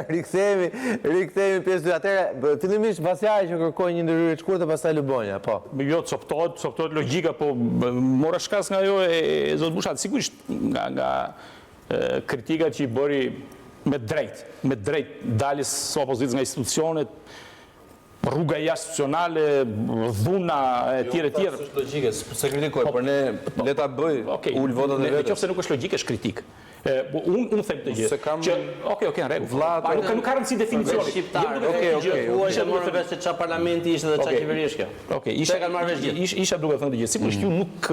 Rikthehemi pjesë 2. Atëherë, fillimisht Vasjari që kërkoi një ndërhyrje të shkurtër, pastaj Lubonja, po. Jo, coptohet logjika, po mora shkas nga ajo e zot Bushat, sigurisht nga kritikat që i bëri me drejt daljes së opozitës nga institucionet, rruga institucionale, dhuna e tjere. Është logjike, se kritikoj, por ne le ta bëj ul votat e vetes. Nëse nuk është logjike, është kritik. Unë them të gjithë. Okej, në rregull. Nuk ka rëndësi definicioni. Isha morë vesh se çfarë parlamenti ishte dhe çfarë qeverish kjo. Okej, isha duke thënë të gjithë. Sigurisht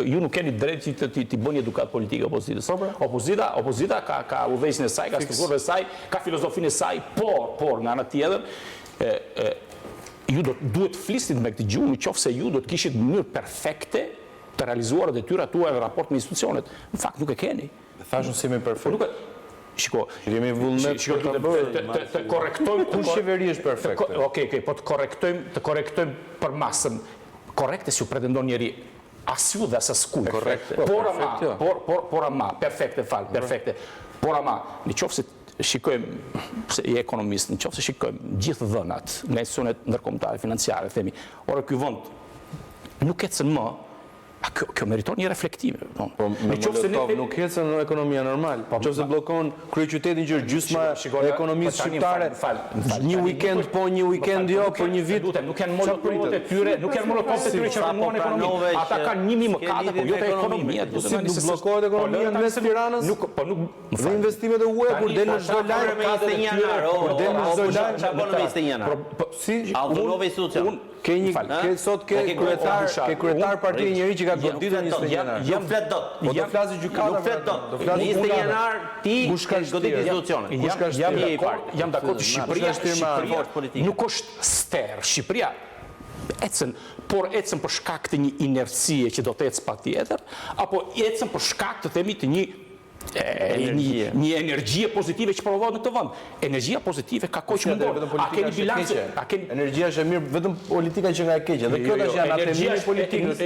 ju nuk keni drejt që të bëni edukat politike opozitës. Opozita ka udhëheqjen e saj, ka strukturën e saj, ka filozofinë e saj, por nga ana tjetër ju duhet flisnit me këtë gjuhë, nëse ju do të kishit në mënyrë perfekte të realizuar detyrat tuaja në raport me institucionet. Në fakt nuk e keni. Thashun si me perfekt. Shiko, jemi vullnet të korrektojmë kush qeveri është perfekte. Okej, po të korrektojmë për masën. Korrekte si u pretendon njëri as ju dhe as kuj. Por ama, perfekte. Por ama, nëse shikojmë, se i ekonomist, nëse shikojmë gjithë dhënat nga institucionet ndërkombëtare financiare, themi, ora ky vend nuk ecën më. Kjo meriton një reflektim. Po Molotov nuk ecën në ekonomia normal. Nëse bllokon kryeqytetin që është gjysma e ekonomisë shqiptare, një weekend po, një weekend jo, për një vit. Nuk janë Molotovët e tyre, që rënuan ekonominë. Ata kanë 1000 mëkate, po jo te ekonomia. Si nuk bllokohet ekonomia në mes Tiranës? Dhe investimet e huaja kur del në çdo lajm, Si autonome institucion. Ke kryetar parti njëri që ka goditur 21 janar. Jam flet dot. Po do flasë gjykata. Nuk flet dot. 21 janar ti ke goditur institucionet. Jam dakord që Shqipëria nuk është ster. Shqipëria ecën, por ecën për shkak të një inercie që do të ecë patjetër, apo ecën për shkak të themi të një energjie pozitive që provohet në këtë vend. Energjia pozitive ka kohë që mundon. A keni bilancë? Energjia është e mirë, vetëm politika që nga e keqe. Dhe kjo tash janë atë e politikës.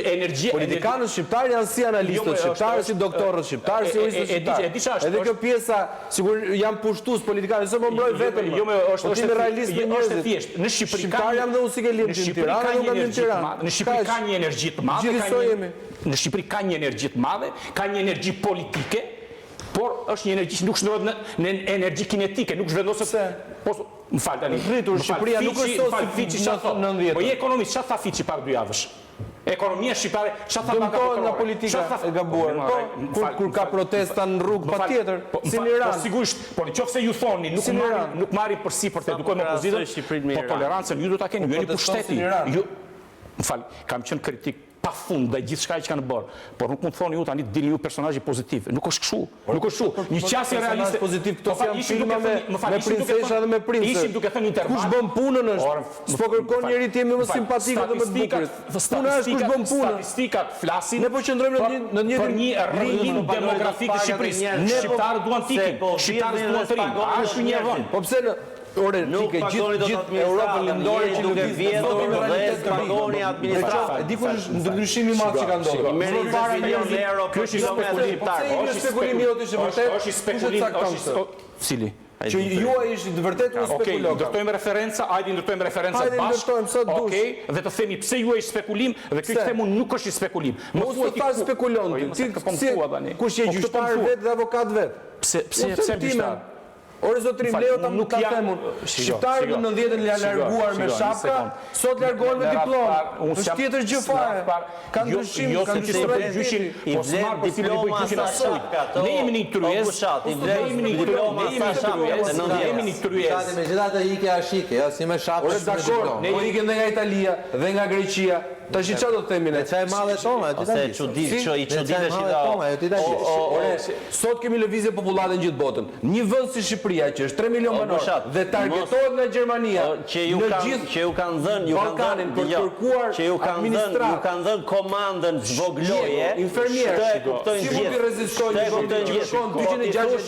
Politikanët shqiptar janë si analistët shqiptarë, si doktorët shqiptarë, si juristët shqiptarë. Edhe kjo pjesa, sigur janë pushtues politikanë, se më mbroj vetëm. Jo, është realist me njerëzit. Në Shqipëri shqiptar jam dhe unë si ke lind në Tiranë, nuk kam në Tiranë. Në Shqipëri ka një energji të madhe. Në Shqipëri ka një energji të madhe, ka një energji politike. Por është një energji që nuk shndrohet në energji kinetike, nuk zhvendoset. Më fal tani. Rritur Shqipëria nuk është Fiçi çfarë thot. Po je ekonomist, çfarë tha Fiçi para 2 javësh? Ekonomia shqiptare, çfarë tha banka kombëtare? Nga politika e gabuar. Kur ka protesta në rrugë patjetër, si në Iran. Po sigurisht, por nëse ju thoni nuk marrin përsipër të edukojmë opozitën, po tolerancën ju do ta keni, ju jeni pushteti. Më fal, kam qenë kritik pafund ndaj gjithçka që kanë bërë, por nuk mund të thoni ju tani dilni ju personazhi pozitiv. Nuk është kështu. Nuk është kështu. Një qasje realiste pozitiv këto janë filma me princesha dhe me princë. Ishim duke thënë intervall. Kush bën punën është. S'po kërkon njëri të jemi më simpatikë dhe më të bukur. Puna është kush bën punën. Statistikat flasin. Ne po qëndrojmë në një rrilim demografik të Shqipërisë. Shqiptarët duan të ikin. Shqiptarët duan të rinë. Është një vend. Po pse ore ke gjithë Europën lindore që duke vjedhur dhe pagoni administratë. Di kush është ndryshimi i madh që ka ndodhur. Merri para milion euro. Ky është shqiptar. Është spekulim i jotë është vërtet. Është spekulim. Cili? Që juaj ishit vërtet u spekulon. Okej, ndërtojmë referenca, hajde ndërtojmë referenca bashkë. Okej, dhe të themi pse juaj është spekulim dhe ky themu nuk është spekulim. Mos u ta spekulon. Kush je gjyqtar vet dhe avokat vet? Pse gjyqtar? Ore zotrim, leo ta themun. Shqiptarët në 90-ën janë larguar me shapka, sot largohen me diplomë. Është tjetër gjë fare. Ka ndryshim, ka ndryshim gjyshin, po smart diploma sa shapka. Ne jemi në tryez. Ne jemi në diploma sa shapka. Ne jemi në tryez. Megjithatë ikë ashike, jo si me shapka. Ore dakor, ne ikën nga Italia dhe nga Greqia. Tash çfarë do të themi ne? Çfarë madhe tona, ti tani. Se çuditë Ore, sot kemi lëvizje popullate në gjithë botën. Një vend si Shqipëria që është 3 milion banor dhe targetohet nga Gjermania që ju kanë dhënë për kërkuar administratë, ju kanë dhënë komandën zvogloje, infermier. Këtë e kuptojnë gjithë. Si mund të rezistojnë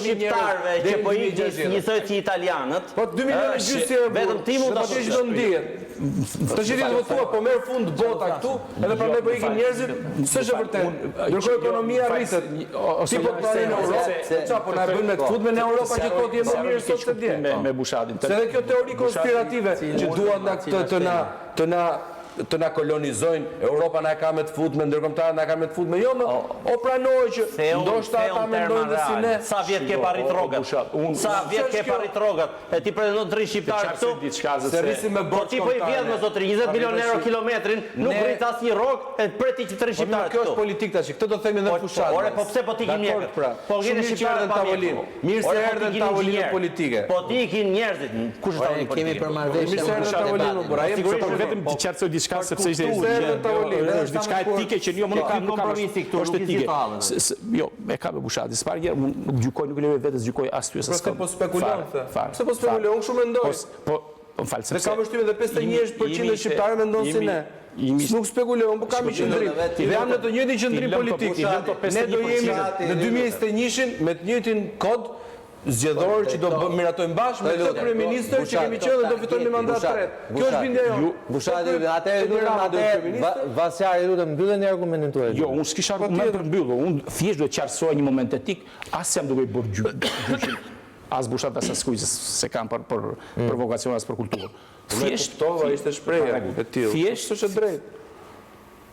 shqiptarëve që po ikin një thëti italianët. Po 2 milionë gjysmë vetëm ti mund ta shohësh. Të që ti do thua, po merr fund bota këtu, edhe prandaj po ikin njerëzit, s'është e vërtetë. Ndërkohë ekonomia rritet. Ti po parë në Europë, çfarë po na bën me të futme në Europë që thotë je më mirë sot se dje. Me Bushatin. Se edhe kjo teori konspirative që duan të na kolonizojnë, Europa na ka me të futme, ndërkombëtarët na ka me të futme. Jo, o pranoj që ndoshta ata mendojnë dhe si ne. Sa vjet ke parrit rrogat? Sa vjet ke parrit rrogat? E ti pretendon të rrish shqiptar këtu? Se rrisim me Po ti po i vjedh me zotëri 20 milion euro kilometrin, nuk rrit asnjë rrog, e preti që të rrish shqiptar këtu. Kjo është politikë tash. Këtë do themi edhe fushat. Ore, po pse po ti ikin mjekët? Po gjeni shqiptarët pa tavolinë. Mirë se erdhën tavolinë politike. Po ti ikin njerëzit. Kush është tavolinë politike? Kemi për marrëveshje. Mirë se erdhën tavolinë, por ai Vetëm të qartësoj diçka sepse ishte është diçka etike që jo më nuk kam kompromisi këtu, është etike. Jo, e ka me Bushati. S'par gjë, nuk gjykoj, nuk lejoj vetes gjykoj as ty as s'ka. Po spekulon the. Pse po spekulon? Unë shumë mendoj. Po fal sepse. Ne kam vështirë edhe 51% e shqiptarëve mendon si ne. Nuk spekulon, po kam qendrim. Dhe jam në të njëjtin qendrim politik. Ne do jemi në 2021 me të njëjtin kod zgjedhor që do miratojmë bashkë me këtë kryeministër që kemi qenë dhe do fitojmë mandat të tretë. Kjo është bindja jonë. Bushati, atëherë Vasjari lutem mbylleni argumentin tuaj. Jo, unë s'kisha argument për mbyllur. Unë thjesht do të qartësoj një moment etik, as jam duke i bërë gjyqin. As Bushat as askuj se kam për provokacion as për kulturë. Thjesht tova ishte shprehja e tillë. Thjesht është e drejtë.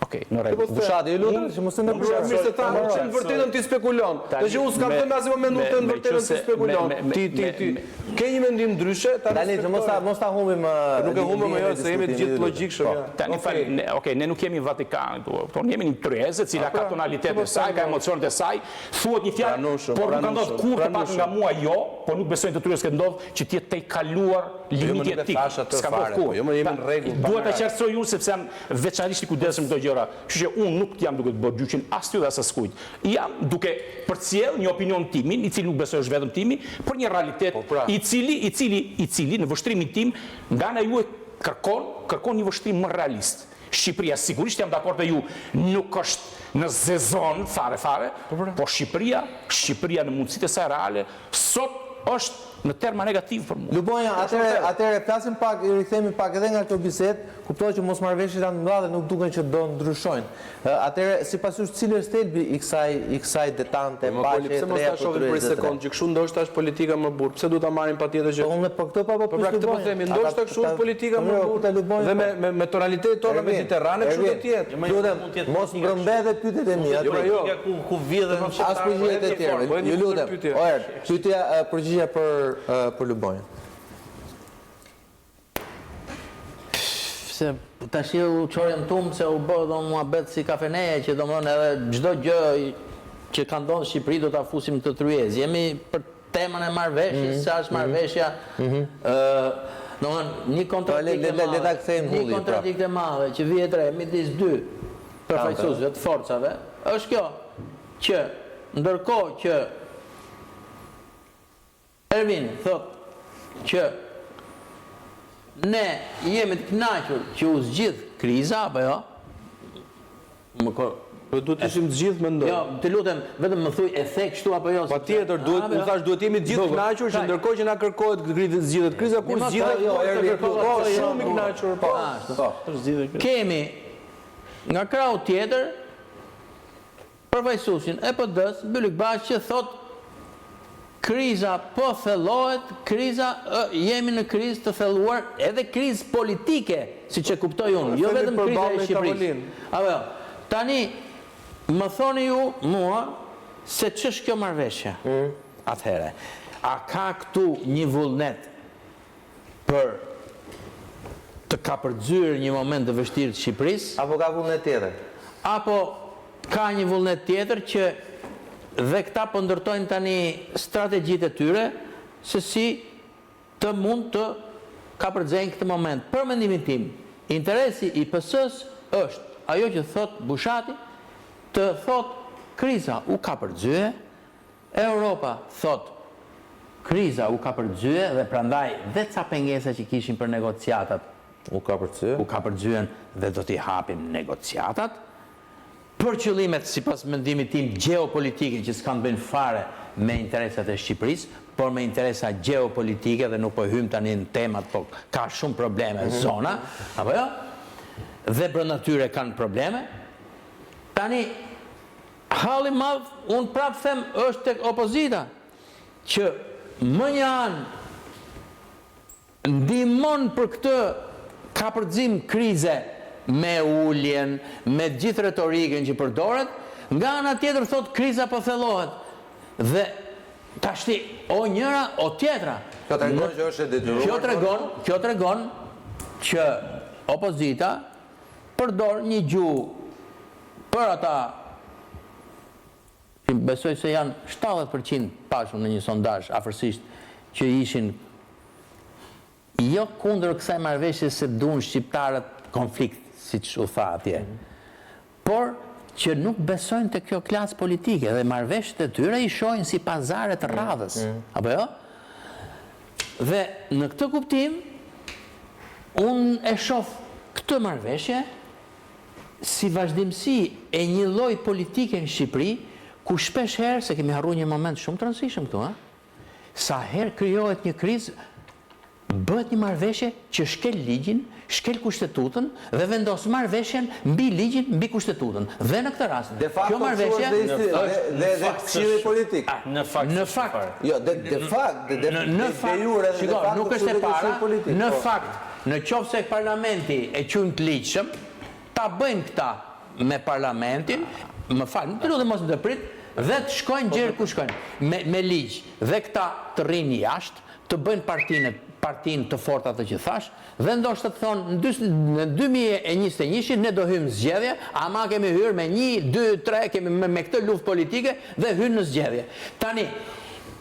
Okej, në rregull. Bushati, ju lutem që mos e ndërprerni. Mirë se thamë që në vërtetën ti spekulon. Dhe që unë s'kam thënë as një moment të në vërtetën ti spekulon. Ti ke një mendim ndryshe, tani mos ta humbim. Nuk e humbim jo se jemi të gjithë logjikshëm. Tani fal, okej, ne nuk jemi në Vatikan këtu. Po ne jemi një tryezë, e cila ka tonalitetet e saj, ka emocionet e saj. Thuhet një fjalë, por nuk ka ndodhur kurrë të paktën nga mua jo, po nuk besojnë të tryezës që ndodh që ti të kaluar limiti etik. S'ka ndodhur kurrë. Jo, më jemi në rregull. Duhet ta qartësoj unë sepse jam veçanërisht i kujdesshëm këto gjëra. Kështu që unë nuk jam duke të bërë gjyqin as ty dhe as askujt. Jam duke përcjell një opinion timin, i cili nuk besoj është vetëm timi, por një realitet i cili në vështrimin tim nga ana juaj kërkon një vështrim më realist. Shqipëria, sigurisht jam dakord me ju, nuk është në zezon fare, po Shqipëria në mundësitë e saj reale sot është në terma negativ për mua. Lubonja, atëherë flasim pak, i rikthehemi pak edhe nga këto bisedë, kuptoj që mosmarrëveshjet janë të mëdha dhe nuk duken që do ndryshojnë. Atëherë, sipas jush cili është thelbi i kësaj detante, paqe, pse mos ta shohim për një sekond që kështu ndoshta është politika më burr. Pse duhet ta marrim patjetër që unë po këtë po këtë po themi, ndoshta kështu është politika më burr. Dhe me tonalitetet tona mediterrane kështu do të jetë. Lutem, mos mbrëmbedhe pyetjet e mia. Ku vjedhen as përgjigjet e tjera. Ju lutem. Pyetja përgjigjja për Lubonjën. Se tash u çorën tum se u bë do muhabet si kafeneja që domthon edhe çdo gjë që ka ndodhur në Shqipëri do ta fusim këtë tryezë. Jemi për temën e marrëveshjes, sa është marrëveshja. Domthon një kontradikt e madhe që vjet re midis dy përfaqësuesve të forcave është kjo që ndërkohë që Ervin thot që ne jemi të kënaqur që u zgjidh kriza, apo jo? Po duhet të ishim të gjithë mendoj. Jo, të lutem, vetëm më thuj e the kështu apo jo? Patjetër, u thash duhet jemi të gjithë të kënaqur që ndërkohë që na kërkohet zgjidhet kriza, kur zgjidhet shumë i kënaqur. Po. Kemi nga krahu tjetër përfaqësuesin e PD-s, Bylik Bashi që thot kriza po thellohet, jemi në krizë të thelluar, edhe krizë politike, siç e kuptoj unë, jo vetëm kriza e Shqipërisë. Apo, tani më thoni ju mua se ç'është kjo marrëveshje. Atëherë, a ka këtu një vullnet për të kapërcyer një moment të vështirë të Shqipërisë? Apo ka vullnet tjetër? Apo ka një vullnet tjetër që dhe këta po ndërtojnë tani strategjitë e tyre se si të mund të kapërcejnë këtë moment. Për mendimin tim, interesi i PS-s është ajo që thot Bushati, të thot kriza u kapërcye, Europa thot kriza u kapërcye dhe prandaj dhe ca pengesa që kishin për negociatat u kapërcyen dhe do t'i hapin negociatat. Për qëllimet, sipas mendimit tim, gjeopolitike që s'kan bëjnë fare me interesat e Shqipërisë, por me interesa geopolitike dhe nuk po hym tani në temat, po ka shumë probleme zona, apo jo? Dhe brenda tyre kanë probleme. Tani, halli madh, unë prapë them, është tek opozita, që më një anë ndihmon për këtë kapërcim krize me uljen, me gjithë retorikën që përdoret, nga ana tjetër thot kriza po thellohet. Dhe tashti o njëra o tjetra. Kjo tregon që është e detyruar. Kjo tregon që opozita përdor një gjuhë për ata që besoj se janë 70% pashun në një sondazh afërsisht që ishin jo kundër kësaj marrëveshje se duan shqiptarët konflikt, siç u tha atje. Por që nuk besojnë të kjo klasë politike dhe marrëveshjet e tyre i shohin si pazare të radhës. Apo jo? Dhe në këtë kuptim, unë e shoh këtë marrëveshje si vazhdimsi e një lloji politike në Shqipëri, ku shpesh herë, se kemi harruar një moment shumë të rëndësishëm këtu, sa herë krijohet një krizë, bëhet një marrëveshje që shkel ligjin, shkel kushtetutën dhe vendos marrëveshjen mbi ligjin, mbi kushtetutën. Dhe në këtë rast, kjo marrëveshje dhe këshilli politik. Në fakt, Jo, de fakt, nuk është e para, në fakt, në qoftë se parlamenti e quajnë të ligjshëm, ta bëjnë këta me parlamentin, më fal, nuk do të mos ndërprit, dhe të shkojnë gjerë ku shkojnë me ligj, dhe këta të rrinë jashtë, të bëjnë partinë të fortë atë që thash, dhe ndoshta të thonë në 2021 ne do hymë zgjedhje, ama kemi hyrë me 1, 2, 3, kemi me këtë luftë politike dhe hynë në zgjedhje. Tani,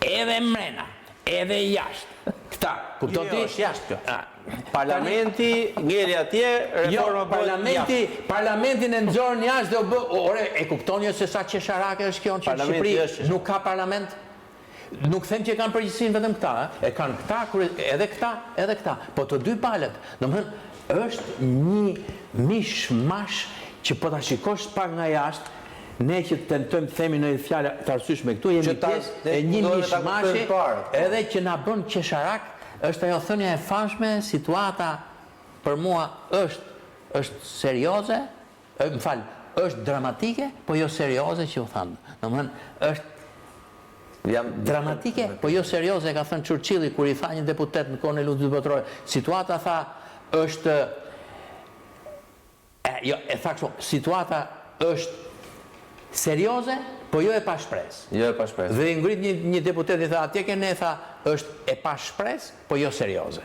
edhe mrena, edhe jashtë, këta, kuptoti? është jashtë kjo. Parlamenti ngeli atje, reforma bëhet Parlamentin e nxorën jashtë dhe u bë, ore, e kuptoni se sa qesharake është kjo që në Shqipëri nuk ka parlament? Nuk them që kanë përgjegjësinë vetëm këta, e kanë këta, edhe këta, po të dy palët. Domethënë, është një mishmash që po ta shikosh pak nga jashtë, ne që tentojmë të themi në fjalë të arsyeshme këtu, jemi pjesë e një mishmashi, edhe që na bën qesharak, është ajo thënia e famshme, situata për mua është serioze, është dramatike, po jo serioze që u thanë. Domethënë, është dramatike, po jo serioze, ka thënë Churchilli kur i tha një deputet në kohën e luftës botërore. Situata, tha, është situata është serioze, po jo e pa shpresë. Jo e pa shpresë. Dhe i ngrit një deputet i tha, atje kene, tha, është e pa shpresë, po jo serioze.